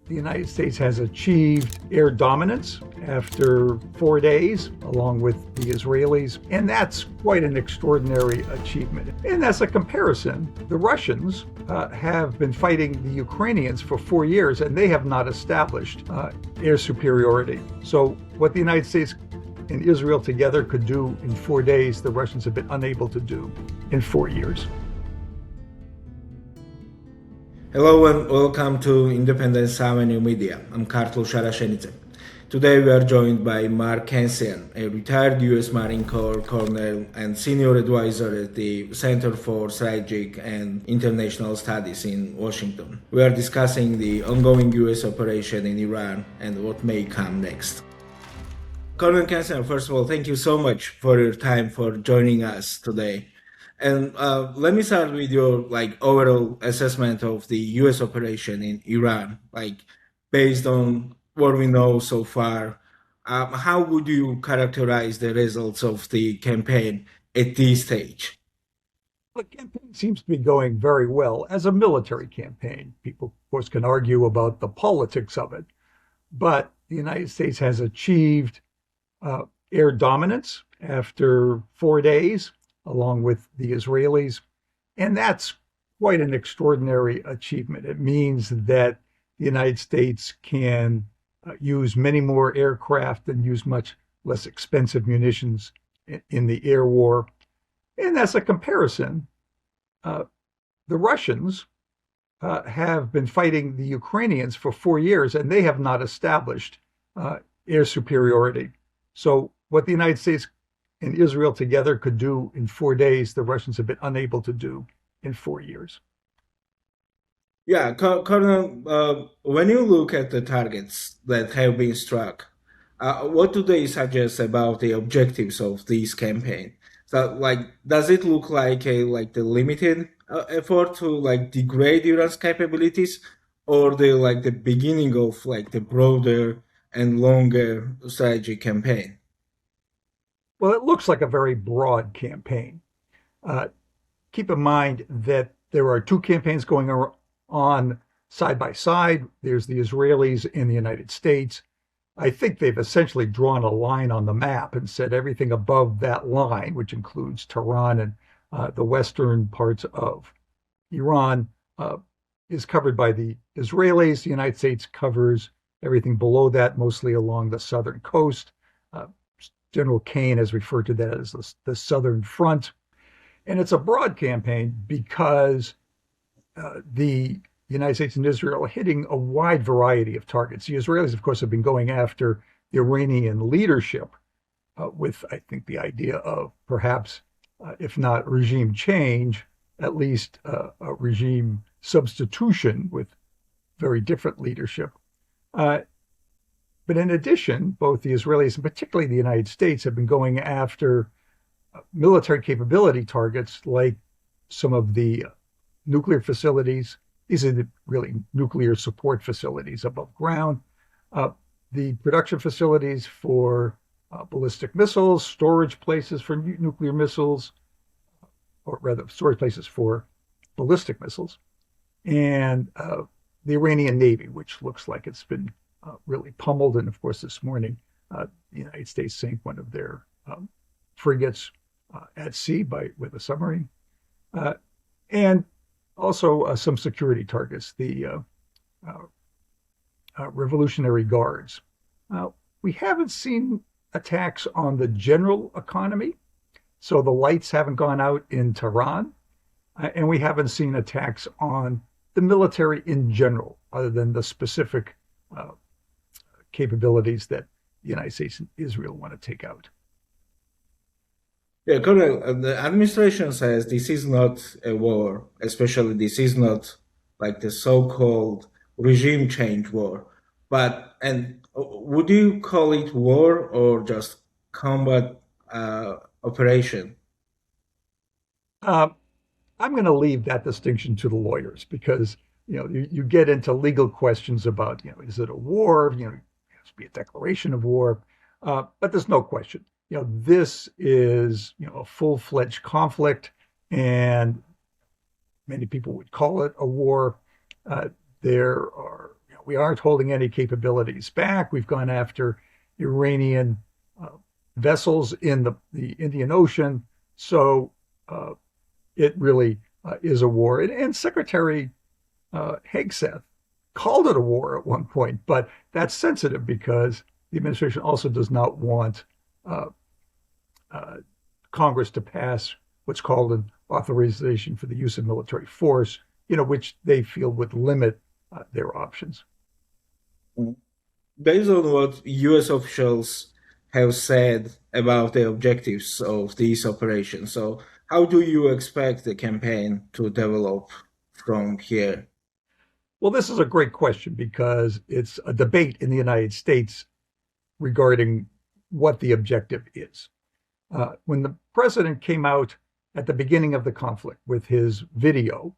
the United States has achieved air dominance after 4 days, along with the Israelis, and that's quite an extraordinary achievement. And as a comparison, the Russians have been fighting the Ukrainians for 4 years, and they have not established air superiority. So what the United States and Israel together could do in 4 days, the Russians have been unable to do in 4 years. Hello and welcome to Independence Avenue Media. I'm Kartlo Sharashenice. Today we are joined by Mark Cancian, a retired U.S. Marine Corps colonel and senior advisor at the Center for Strategic and International Studies in Washington. We are discussing the ongoing U.S. operation in Iran and what may come next. Colonel Cancian, first of all, thank you so much for your time for joining us today. And let me start with your overall assessment of the U.S. operation in Iran, based on what we know so far. How would you characterize the results of the campaign at this stage? The campaign seems to be going very well as a military campaign. People, of course, can argue about the politics of it, but the United States has achieved air dominance after 4 days, along with the Israelis. And that's quite an extraordinary achievement. It means that the United States can use many more aircraft and use much less expensive munitions in the air war. And as a comparison, the Russians have been fighting the Ukrainians for 4 years, and they have not established air superiority. So what the United States and Israel together could do in 4 days, the Russians have been unable to do in 4 years. Yeah, Colonel, when you look at the targets that have been struck, what do they suggest about the objectives of this campaign? So, does it look like the limited effort to degrade Iran's capabilities, or the beginning of the broader and longer strategy campaign? Well, it looks like a very broad campaign. Uh, Keep in mind that there are two campaigns going on side by side. There's the Israelis and the United States. I think they've essentially drawn a line on the map and said everything above that line, which includes Tehran and the western parts of Iran, is covered by the Israelis. The United States covers everything below that, mostly along the southern coast. Uh, General Kane has referred to that as the Southern Front. And it's a broad campaign because the United States and Israel are hitting a wide variety of targets. The Israelis, of course, have been going after the Iranian leadership with, I think, the idea of perhaps, if not regime change, at least a regime substitution with very different leadership. But in addition, both the Israelis and particularly the United States have been going after military capability targets like some of the nuclear facilities. These are the really nuclear support facilities above ground, the production facilities for ballistic missiles, storage places for nuclear missiles, or rather, storage places for ballistic missiles, and the Iranian Navy, which looks like it's been really pummeled. And of course, this morning, the United States sank one of their frigates at sea with a submarine, and also some security targets, the Revolutionary Guards. We haven't seen attacks on the general economy, so the lights haven't gone out in Tehran, and we haven't seen attacks on the military in general, other than the specific capabilities that the United States and Israel want to take out. Yeah, Colonel, the administration says this is not a war, especially this is not the so-called regime change war. And would you call it war or just combat operation? Uh, I'm going to leave that distinction to the lawyers because you get into legal questions about is it a war? It has to be a declaration of war, but there's no question. This is a full-fledged conflict, and many people would call it a war. There are we aren't holding any capabilities back. We've gone after Iranian uh, vessels in the Indian Ocean. So uh, it really is a war. And Secretary Hegseth called it a war at one point, but that's sensitive because the administration also does not want uh, uh, Congress to pass what's called an authorization for the use of military force, which they feel would limit their options. Based on what US officials have said about the objectives of these operations, so how do you expect the campaign to develop from here? Well, this is a great question because it's a debate in the United States regarding what the objective is. When the president came out at the beginning of the conflict with his video,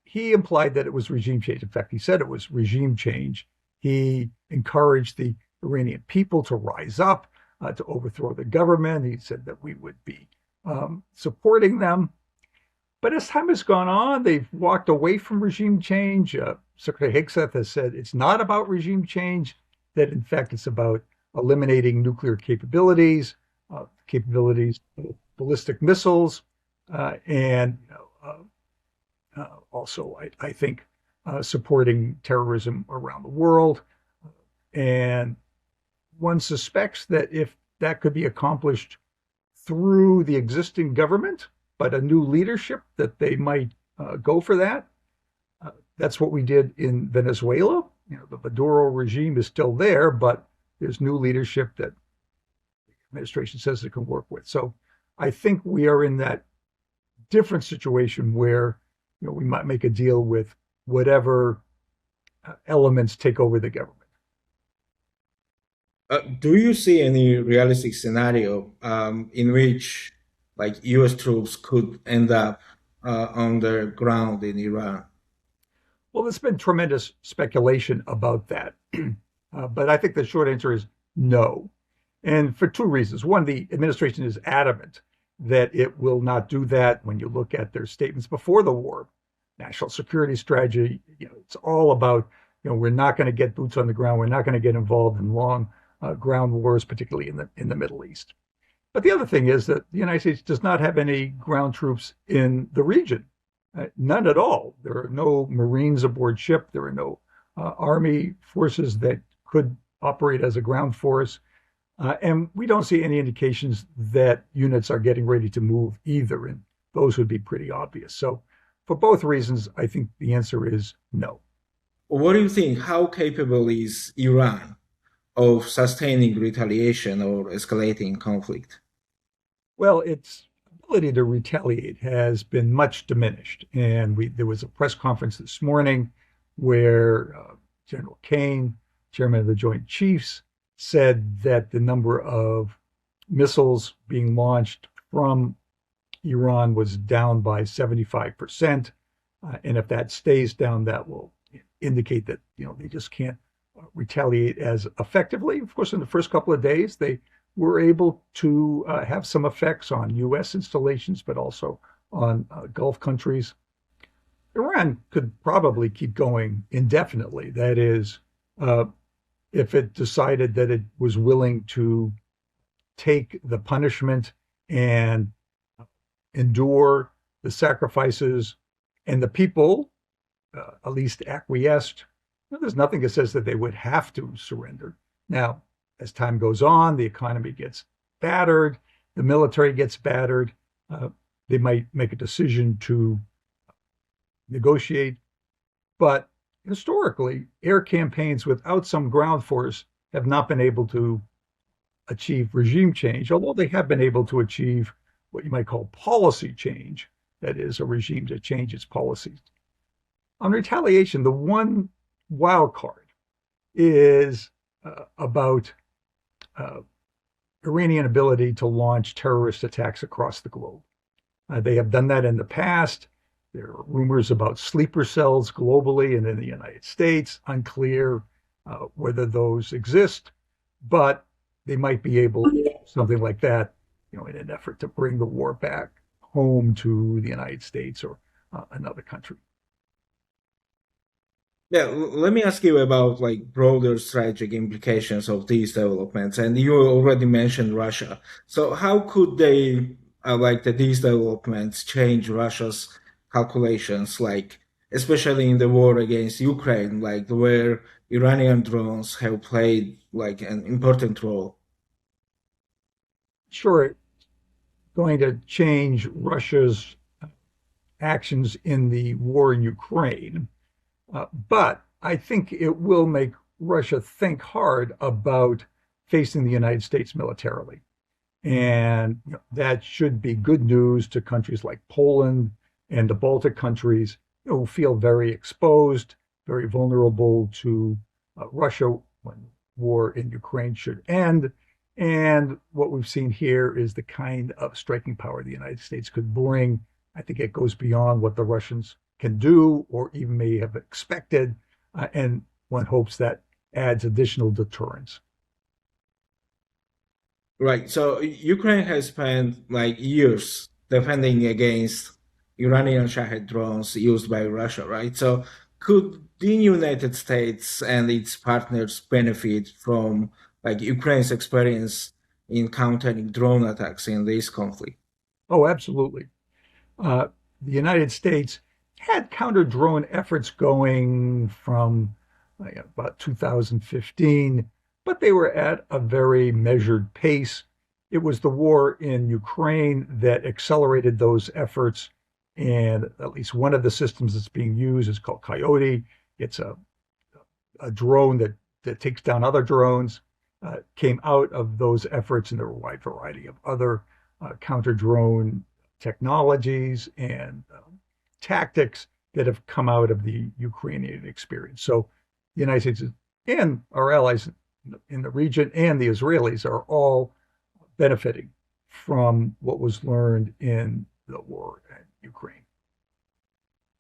he implied that it was regime change. In fact, he said it was regime change. He encouraged the Iranian people to rise up, to overthrow the government. He said that we would be supporting them. But as time has gone on, they've walked away from regime change. Secretary Hegseth has said it's not about regime change, that in fact it's about eliminating nuclear capabilities, capabilities of ballistic missiles, and also, I think, supporting terrorism around the world. And one suspects that if that could be accomplished through the existing government, but a new leadership, that they might go for that. That's what we did in Venezuela. The Maduro regime is still there, but there's new leadership that the administration says it can work with. So I think we are in that different situation where we might make a deal with whatever elements take over the government. Do you see any realistic scenario in which like US troops could end up on the ground in Iran? Well, there's been tremendous speculation about that. But I think the short answer is no. And for two reasons. One, the administration is adamant that it will not do that. When you look at their statements before the war, national security strategy, it's all about, we're not going to get boots on the ground. We're not going to get involved in long ground wars, particularly in the Middle East. But the other thing is that the United States does not have any ground troops in the region, none at all. There are no Marines aboard ship. There are no Army forces that could operate as a ground force. And we don't see any indications that units are getting ready to move either. And those would be pretty obvious. So for both reasons, I think the answer is no. What do you think? How capable is Iran of sustaining retaliation or escalating conflict? Well, its ability to retaliate has been much diminished. And there was a press conference this morning where General Kane, chairman of the Joint Chiefs, said that the number of missiles being launched from Iran was down by 75%. And if that stays down, that will indicate that they just can't retaliate as effectively. Of course, in the first couple of days, they were able to have some effects on U.S. installations, but also on Gulf countries. Iran could probably keep going indefinitely. That is, if it decided that it was willing to take the punishment and endure the sacrifices, and the people at least acquiesced. There's nothing that says that they would have to surrender. Now, as time goes on, the economy gets battered, the military gets battered. They might make a decision to negotiate. But historically, air campaigns without some ground force have not been able to achieve regime change, although they have been able to achieve what you might call policy change. That is, a regime to change its policies. On retaliation, the one wild card is about Iranian ability to launch terrorist attacks across the globe. They have done that in the past. There are rumors about sleeper cells globally and in the United States. Unclear whether those exist, but they might be able to do something like that, in an effort to bring the war back home to the United States or another country. Yeah, let me ask you about like broader strategic implications of these developments. And you already mentioned Russia. So how could they these developments change Russia's calculations, like especially in the war against Ukraine, like where Iranian drones have played like an important role? Sure, it's going to change Russia's actions in the war in Ukraine, but I think it will make Russia think hard about facing the United States militarily. And that should be good news to countries like Poland and the Baltic countries, who feel very exposed, very vulnerable to Russia when war in Ukraine should end. And what we've seen here is the kind of striking power the United States could bring. I think it goes beyond what the Russians can do or even may have expected. And one hopes that adds additional deterrence. Right. So Ukraine has spent like years defending against Iranian Shahed drones used by Russia, right? So could the United States and its partners benefit from like Ukraine's experience in countering drone attacks in this conflict? Oh, absolutely. Uh, the United States had counter drone efforts going from about 2015, but they were at a very measured pace. It was the war in Ukraine that accelerated those efforts. And at least one of the systems that's being used is called Coyote. It's a drone that takes down other drones, came out of those efforts, and there were a wide variety of other counter drone technologies and tactics that have come out of the Ukrainian experience. So the United States and our allies in the region and the Israelis are all benefiting from what was learned in the war in Ukraine.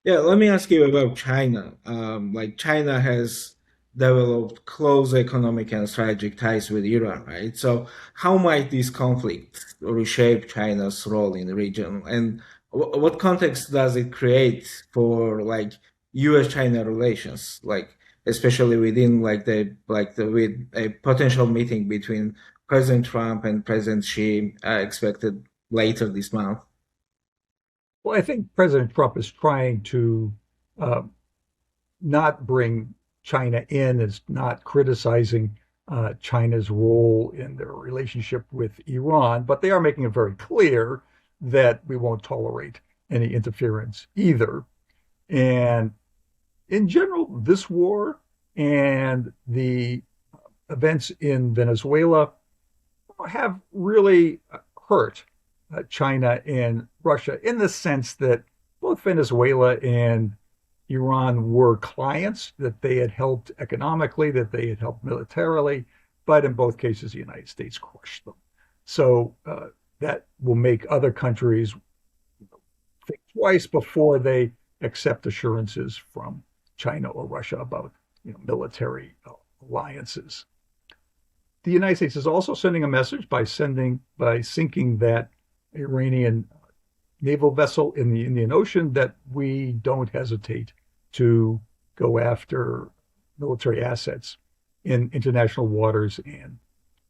Yeah, let me ask you about China. Like China has developed close economic and strategic ties with Iran, right? So how might this conflict reshape China's role in the region, and what context does it create for like U.S.-China relations, like especially within like the with a potential meeting between President Trump and President Xi expected later this month? Well, I think President Trump is trying to uh, not bring China in, is not criticizing China's role in their relationship with Iran, but they are making it very clear that we won't tolerate any interference either. And in general, this war and the events in Venezuela have really hurt China and Russia in the sense that both Venezuela and Iran were clients, that they had helped economically, that they had helped militarily, but in both cases, the United States crushed them. So that will make other countries think twice before they accept assurances from China or Russia about military alliances. The United States is also sending a message by sinking that Iranian naval vessel in the Indian Ocean that we don't hesitate to go after military assets in international waters. And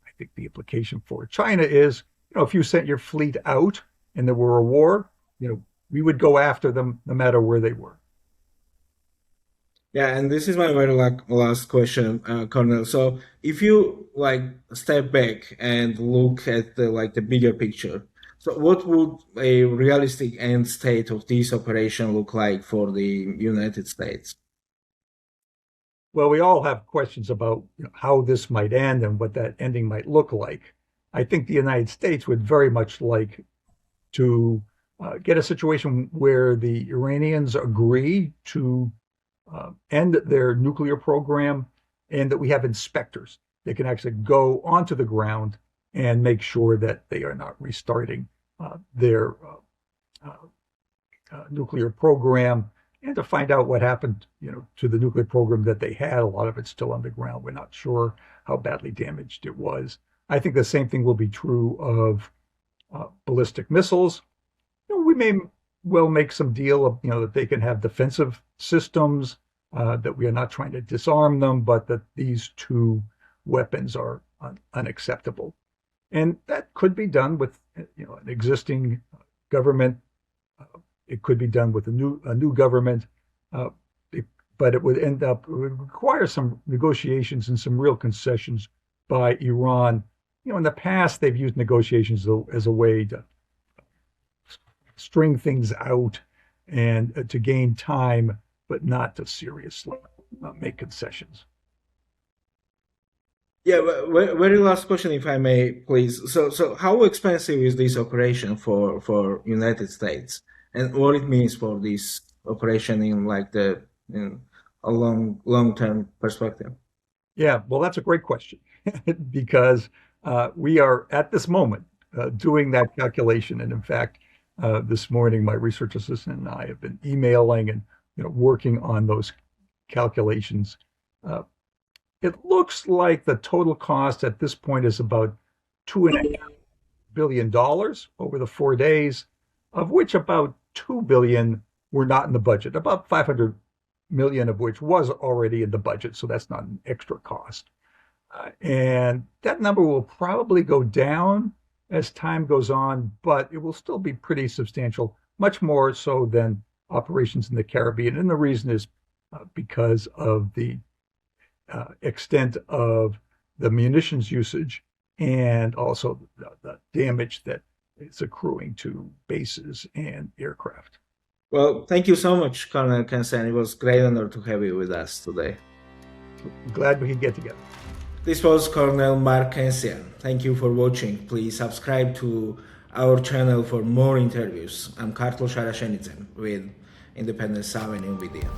I think the implication for China is, if you sent your fleet out and there were a war, we would go after them no matter where they were. Yeah, and this is my very last question, Cornel. So, if you like step back and look at the bigger picture, so what would a realistic end state of this operation look like for the United States? Well, we all have questions about how this might end and what that ending might look like. I think the United States would very much like to get a situation where the Iranians agree to end their nuclear program and that we have inspectors that can actually go onto the ground and make sure that they are not restarting their nuclear program and to find out what happened, to the nuclear program that they had. A lot of it's still underground. We're not sure how badly damaged it was. I think the same thing will be true of ballistic missiles. We may well make some deal of, that they can have defensive systems that we are not trying to disarm them, but that these two weapons are unacceptable. And that could be done with an existing government. It could be done with a new government, uh, but it would require some negotiations and some real concessions by Iran. In the past, they've used negotiations as a way to string things out and to gain time, but not to seriously make concessions. Yeah, very last question, if I may, please. So how expensive is this operation for United States, and what it means for this operation in like in a long term perspective? Yeah, well, that's a great question because we are at this moment doing that calculation. And in fact, this morning, my research assistant and I have been emailing and working on those calculations. Uh, it looks like the total cost at this point is about $2.5 billion over the 4 days, of which about 2 billion were not in the budget. About 500 million of which was already in the budget, so that's not an extra cost. And that number will probably go down as time goes on, but it will still be pretty substantial, much more so than operations in the Caribbean. And the reason is because of the extent of the munitions usage and also the damage that is accruing to bases and aircraft. Well, thank you so much, Colonel Cancian. It was a great honor to have you with us today. Glad we could get together. This was Colonel Mark Cancian. Thank you for watching. Please subscribe to our channel for more interviews. I'm Kartlo Sharashenicen with Independence Avenue Media.